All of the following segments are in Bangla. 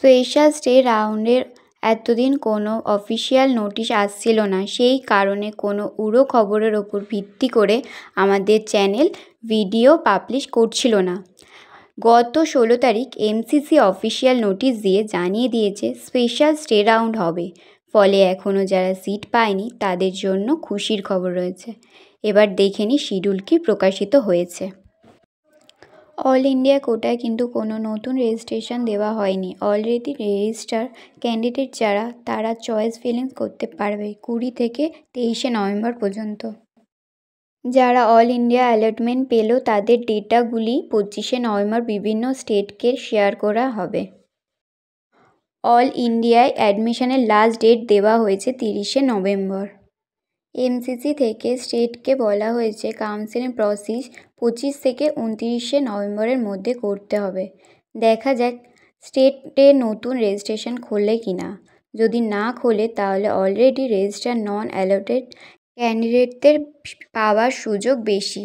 স্পেশাল স্টে রাউন্ডের এতদিন কোনো অফিসিয়াল নোটিশ আসছিল না, সেই কারণে কোনো উড়ো খবরের ওপর ভিত্তি করে আমাদের চ্যানেল ভিডিও পাবলিশ করছিল না। গত 16 তারিখ এমসিসি অফিসিয়াল নোটিশ দিয়ে জানিয়ে দিয়েছে স্পেশাল স্টে রাউন্ড হবে। ফলে এখনও যারা সিট পায়নি তাদের জন্য খুশির খবর রয়েছে। এবার দেখে নিই শিডিউল কি প্রকাশিত হয়েছে। অল ইন্ডিয়া কোটায় কিন্তু কোনো নতুন রেজিস্ট্রেশন দেওয়া হয়নি। অলরেডি রেজিস্টার ক্যান্ডিডেট যারা, তারা চয়েস ফিলিং করতে পারবে 20 থেকে 23শে নভেম্বর পর্যন্ত। যারা অল ইন্ডিয়া অ্যালটমেন্ট পেল তাদের ডেটাগুলি 25শে নভেম্বর বিভিন্ন স্টেটকে শেয়ার করা হবে। অল ইন্ডিয়ায় অ্যাডমিশনের লাস্ট ডেট দেওয়া হয়েছে 30শে নভেম্বর। এমসিসি থেকে স্টেটকে বলা হয়েছে কাউন্সেলিং প্রসেস 25 থেকে 29শে নভেম্বরের মধ্যে করতে হবে। দেখা যাক স্টেটে নতুন রেজিস্ট্রেশন খোলে কিনা। যদি না খোলে তাহলে অলরেডি রেজিস্টার নন অ্যালটেড ক্যান্ডিডেটদের পাওয়ার সুযোগ বেশি।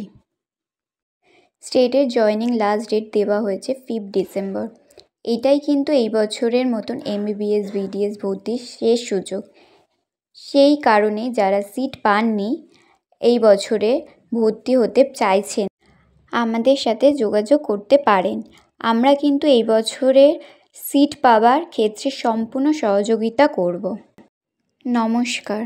স্টেটের জয়নিং লাস্ট ডেট দেওয়া হয়েছে 5 ডিসেম্বর। এটাই কিন্তু এই বছরের মতন এমবিবিএস বিডিএস ভর্তির শেষ সুযোগ। সেই কারণে যারা সিট পাননি এই বছরে ভর্তি হতে চাইছেন আমাদের সাথে যোগাযোগ করতে পারেন। আমরা কিন্তু এই বছরে সিট পাওয়ার ক্ষেত্রে সম্পূর্ণ সহযোগিতা করব। নমস্কার।